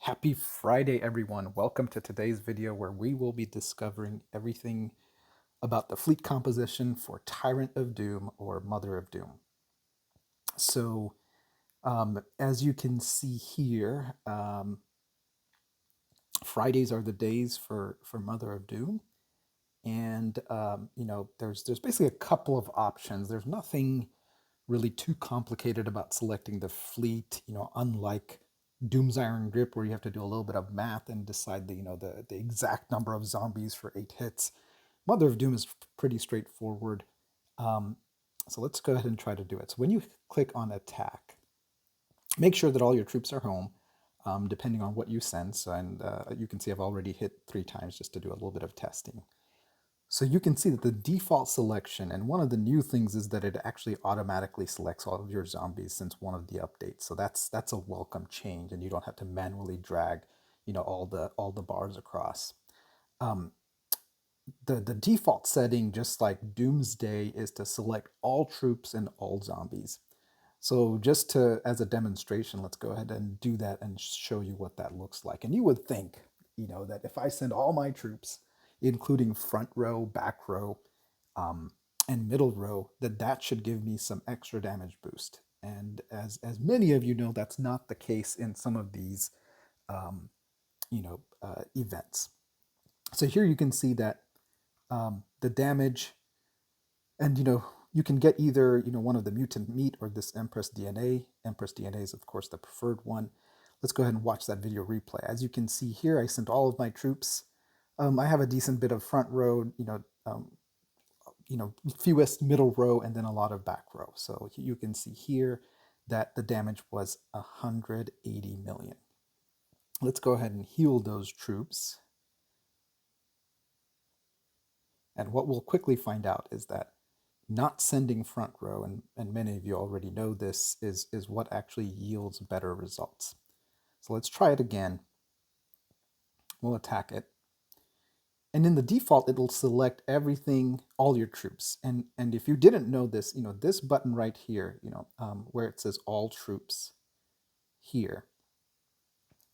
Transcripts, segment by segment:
Happy Friday, everyone. Welcome to today's video where we will be discovering everything about the fleet composition for Tyrant of Doom or Mother of Doom. So, as you can see here, Fridays are the days for Mother of Doom. And, there's basically a couple of options. There's nothing really too complicated about selecting the fleet, unlike Doom's Iron Grip, where you have to do a little bit of math and decide the exact number of zombies for 8 hits. Mother of Doom is pretty straightforward. Um, so let's go ahead and try to do it. So when you click on attack, make sure that all your troops are home, depending on what you send. So, and you can see I've already hit 3 times just to do a little bit of testing. So you can see that the default selection, and one of the new things is that it actually automatically selects all of your zombies since one of the updates. So that's a welcome change, and you don't have to manually drag, all the bars across. Um, the default setting, just like Doomsday, is to select all troops and all zombies. So just to as a demonstration, let's go ahead and do that and show you what that looks like. And you would think, that if I send all my troops, including front row, back row, um, and middle row, that should give me some extra damage boost. And as many of you know, that's not the case in some of these um, events. So here you can see that the damage, and you can get either one of the mutant meat or this Empress DNA. Empress DNA is of course the preferred one. Let's go ahead and watch that video replay. As you can see here, I sent all of my troops. I have a decent bit of front row, fewest middle row, and then a lot of back row. So you can see here that the damage was 180 million. Let's go ahead and heal those troops. And what we'll quickly find out is that not sending front row, and many of you already know this, is what actually yields better results. So let's try it again. We'll attack it. And in the default, it'll select everything, all your troops. And if you didn't know this, this button right here, where it says all troops here,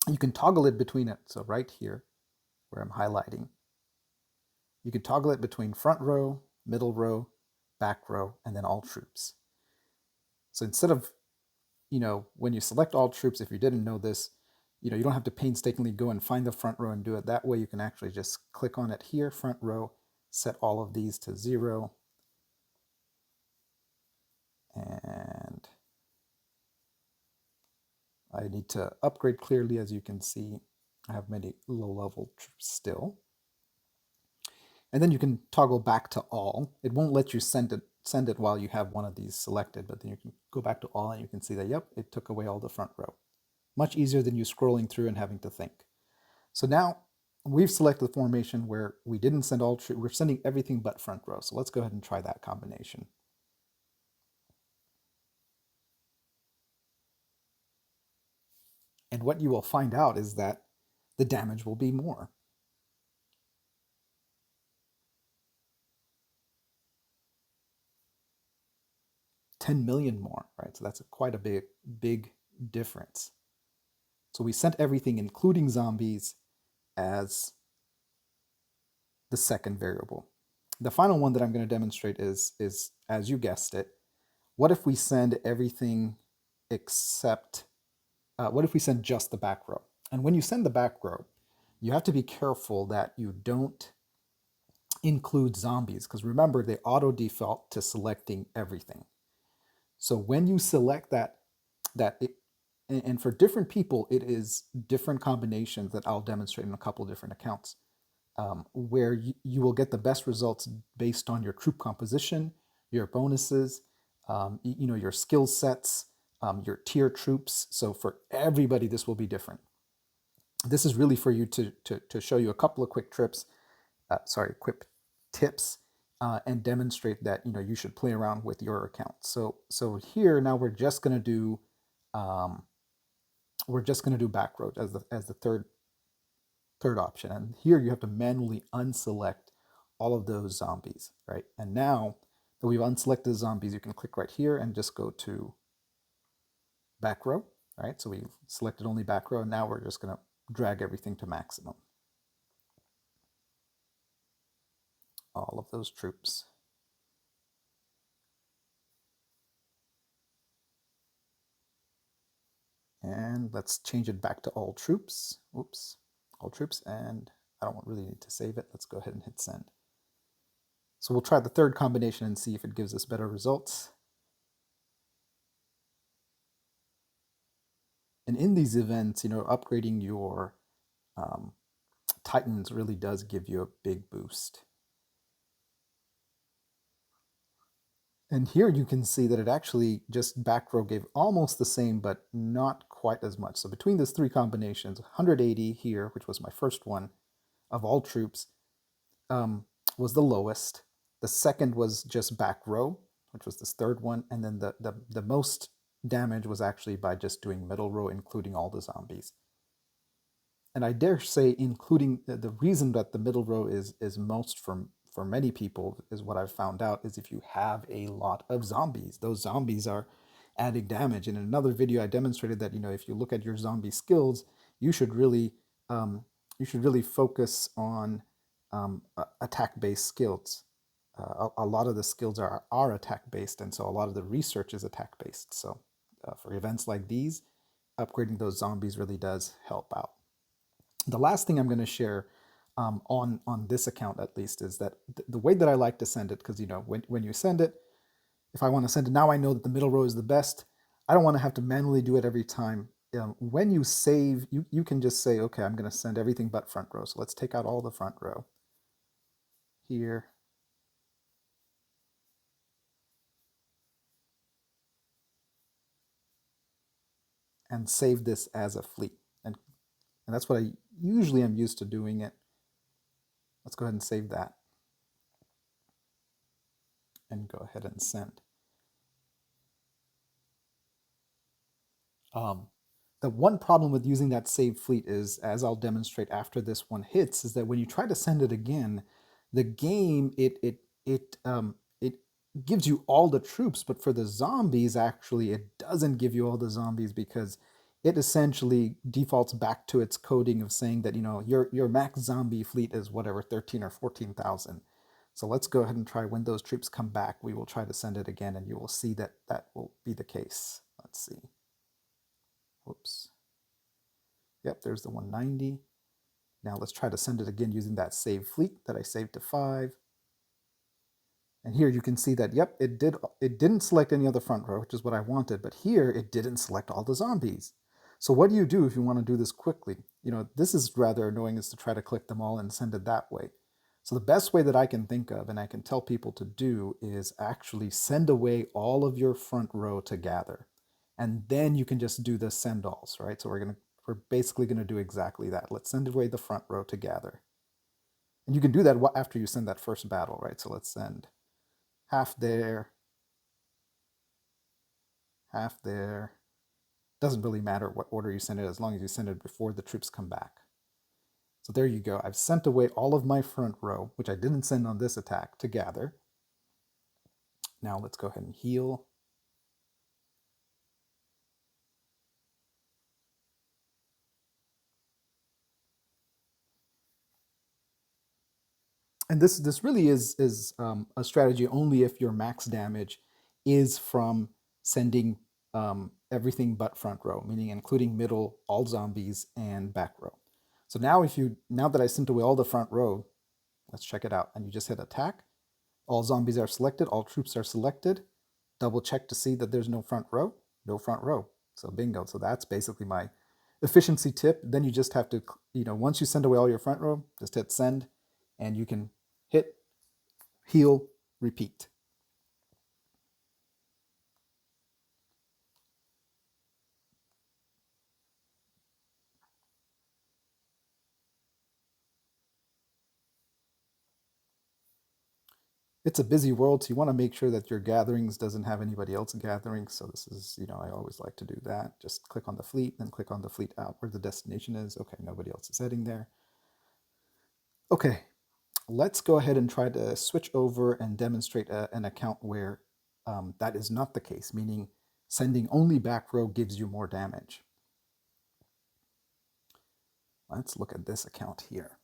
you can toggle it between it. So right here, where I'm highlighting, you can toggle it between front row, middle row, back row, and then all troops. So instead of, when you select all troops, if you didn't know this, you don't have to painstakingly go and find the front row and do it. That way you can actually just click on it here, front row, set all of these to 0. And I need to upgrade clearly. As you can see, I have many low-level troops still. And then you can toggle back to all. It won't let you send it while you have one of these selected, but then you can go back to all and you can see that, yep, it took away all the front row. Much easier than you scrolling through and having to think. So now we've selected the formation where we didn't send all troops. We're sending everything but front row. So let's go ahead and try that combination. And what you will find out is that the damage will be more. 10 million more, right? So that's quite a big difference. So we sent everything, including zombies, as the second variable. The final one that I'm going to demonstrate is, as you guessed it, what if we send everything except, what if we send just the back row? And when you send the back row, you have to be careful that you don't include zombies, because remember, they auto default to selecting everything. So when you select and for different people, it is different combinations that I'll demonstrate in a couple different accounts, where you will get the best results based on your troop composition, your bonuses, your skill sets, your tier troops. So for everybody, this will be different. This is really for you to show you a couple of quick tips, and demonstrate that you should play around with your account. So here now we're just going to do back row as the third option, and here you have to manually unselect all of those zombies, right? And now that we've unselected zombies, you can click right here and just go to back row, right? So we selected only back row, and now we're just going to drag everything to maximum. All of those troops. And let's change it back to all troops. Oops, all troops, and I don't really need to save it. Let's go ahead and hit send. So we'll try the third combination and see if it gives us better results. And in these events, upgrading your Titans really does give you a big boost. And here you can see that it actually just back row gave almost the same, but not quite as much. So between those three combinations, 180 here, which was my first one of all troops, was the lowest. The second was just back row, which was this third one. And then the most damage was actually by just doing middle row, including all the zombies. And I dare say, including the reason that the middle row is most for many people is what I've found out is if you have a lot of zombies, those zombies are adding damage. And in another video, I demonstrated that if you look at your zombie skills, you should really focus on attack-based skills. A lot of the skills are attack-based, and so a lot of the research is attack-based. So for events like these, upgrading those zombies really does help out. The last thing I'm going to share on this account, at least, is that the way that I like to send it, because when you send it, if I want to send it now, I know that the middle row is the best. I don't want to have to manually do it every time. When you save, you can just say, okay, I'm going to send everything but front row. So let's take out all the front row here. And save this as a fleet. And that's what I usually am used to doing it. Let's go ahead and save that. And go ahead and send. The one problem with using that saved fleet is, as I'll demonstrate after this one hits, is that when you try to send it again, the game it gives you all the troops, but for the zombies, actually, it doesn't give you all the zombies because it essentially defaults back to its coding of saying that your max zombie fleet is whatever 13 or 14,000. So let's go ahead and try when those troops come back. We will try to send it again, and you will see that that will be the case. Let's see. Whoops. Yep, there's the 190. Now let's try to send it again using that save fleet that I saved to 5. And here you can see that, yep, it didn't select any other front row, which is what I wanted, but here it didn't select all the zombies. So what do you do if you want to do this quickly? This is rather annoying, is to try to click them all and send it that way. So the best way that I can think of and I can tell people to do is actually send away all of your front row to gather. And then you can just do the send alls, right? So we're basically going to do exactly that. Let's send away the front row to gather. And you can do that after you send that first battle, right? So let's send half there, half there. Doesn't really matter what order you send it as long as you send it before the troops come back. So there you go. I've sent away all of my front row, which I didn't send on this attack, to gather. Now let's go ahead and heal. And this really is a strategy only if your max damage is from sending everything but front row, meaning including middle, all zombies, and back row. So now that I sent away all the front row, let's check it out. And you just hit attack. All zombies are selected. All troops are selected. Double check to see that there's no front row. No front row. So bingo. So that's basically my efficiency tip. Then you just have to, once you send away all your front row, just hit send, and you can hit, heal, repeat. It's a busy world, so you want to make sure that your gatherings doesn't have anybody else gathering. So this is, I always like to do that. Just click on the fleet, then click on the fleet out where the destination is. Okay, nobody else is heading there. Okay, let's go ahead and try to switch over and demonstrate an account where that is not the case, meaning sending only back row gives you more damage. Let's look at this account here.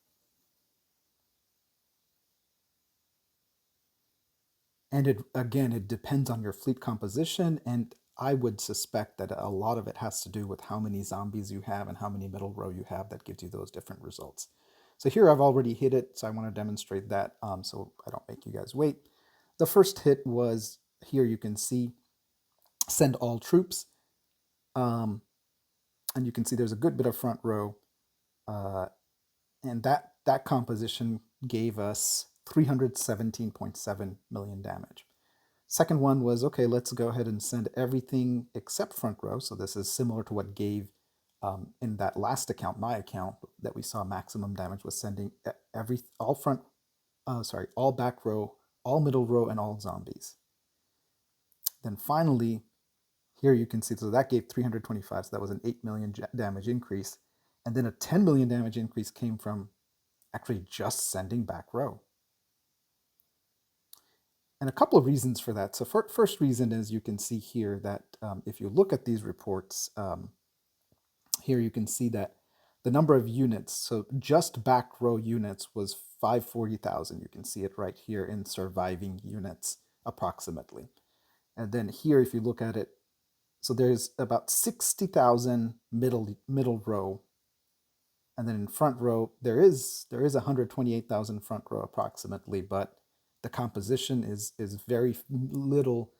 And it depends on your fleet composition, and I would suspect that a lot of it has to do with how many zombies you have and how many middle row you have that gives you those different results. So here I've already hit it, so I want to demonstrate that so I don't make you guys wait. The first hit was here you can see send all troops, and you can see there's a good bit of front row, and that composition gave us 317.7 million damage. Second one was, okay, let's go ahead and send everything except front row. So this is similar to what gave in that last account, my account, that we saw maximum damage was sending all back row, all middle row, and all zombies. Then finally, here you can see, so that gave 325, so that was an 8 million damage increase. And then a 10 million damage increase came from actually just sending back row. And a couple of reasons for that. So first reason is you can see here that if you look at these reports, here you can see that the number of units, so just back row units was 540,000. You can see it right here in surviving units approximately. And then here, if you look at it, so there's about 60,000 middle row, and then in front row there is 128,000 front row approximately, but the composition is very little,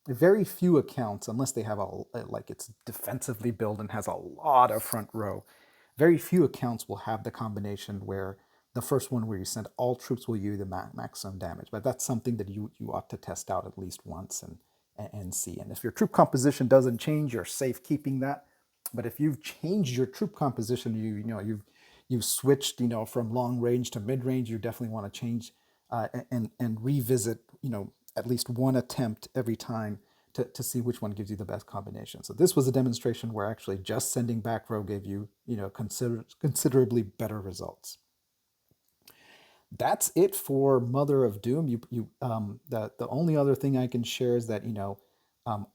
very few accounts, unless they have like it's defensively built and has a lot of front row. Very few accounts will have the combination where the first one where you send all troops will give you the maximum damage. But that's something that you ought to test out at least once and see. And if your troop composition doesn't change, you're safe keeping that. But if you've changed your troop composition, you've switched from long range to mid range, you definitely want to change and revisit at least one attempt every time to see which one gives you the best combination. So this was a demonstration where actually just sending back row gave you considerably better results. That's it for Mother of Doom. The only other thing I can share is that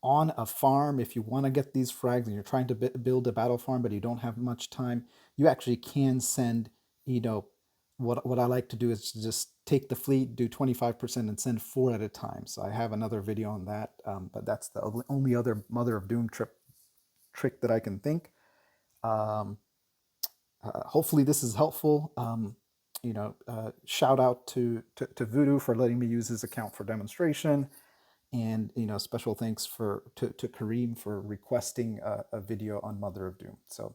on a farm, if you want to get these frags and you're trying to build a battle farm but you don't have much time, you actually can send what I like to do is to just take the fleet, do 25%, and send 4 at a time. So I have another video on that, but that's the only other Mother of Doom trick that I can think. Hopefully this is helpful. Shout out to Voodoo for letting me use his account for demonstration, and special thanks to Kareem for requesting a video on Mother of Doom. So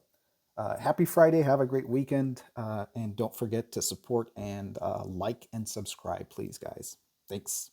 happy Friday, have a great weekend, and don't forget to support and like and subscribe, please, guys. Thanks.